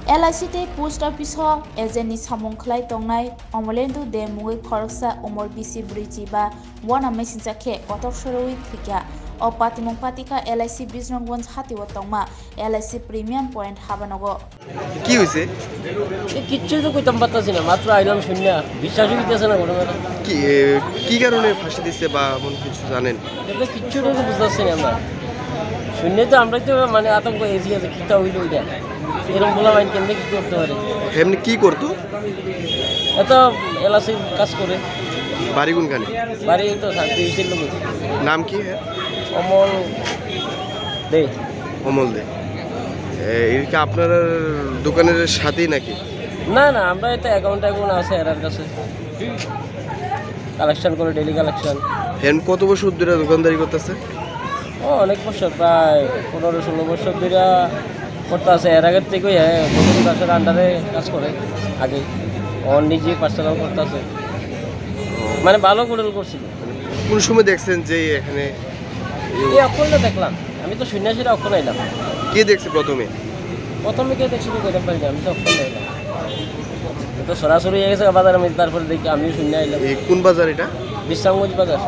LIC post office ho agent samung khlai tongnai Omolendu de mui khoroksa Omor BC Bridge ba wana mesin jakhe kotor soroi thikya o patimong patika LIC Bijnonggonj hatiwa tongma LIC Premium Point habanogo কি হইছে কিচ্ছু তো কইতাম পারতাছি না, মাত্র আইলাম শূন্য, বিশ্বাসই হইতেছে না ঘটনাটা। কি কি কারণে ফাঁসি দিচ্ছে বা এমন কিছু জানেন? এটা কিচ্ছু তো বুঝতেছি না আমরা। শূন্য তো আমরাই তো মানে আতঙ্ক হয়েছি আছে, কিটা হইলো ওইটা এরকম বলা মাইন কেমনি কি করতে পারে। এমনি কি করতো? এত এলাসির কাজ করে। বাড়ি কোনখানে? বাড়ি তো শান্তি ছিল। নাম কি? অমল দে। অমল দে। এর কি আপনার দোকানের সাথেই নাকি? না না, আমরা এটা অ্যাকাউন্ট আছে এর কাছে, কালেকশন করে, ডেইলি কালেকশন। হেন কত বছর ধরে দোকানদারি করতেছে? ও অনেক বছর, প্রায় 15-16 বছর ধরে করতে আছে। এর আগের থেকেই বন্ধু দাসের আন্ডারে কাজ করে আগে, ও নিজে পার্সোনাল করতে আছে, মানে ভালো করে করছিল। কোন সময় দেখছেন যে এখানে? এই অক্ষরটা দেখলাম, আমি তো সন্ন্যাসীরা অক্ষর আইলাম। কে দেখছে প্রথমে? প্রথমে কে দেখছি তো কইতে পারি না, আমি তো অক্ষর আইলাম। তো সরাসরি হয়ে গেছে বাজারে, আমি তারপরে দেখি আমিও শূন্য আইলাম। কোন বাজার এটা? বিশ্রামগঞ্জ বাজার।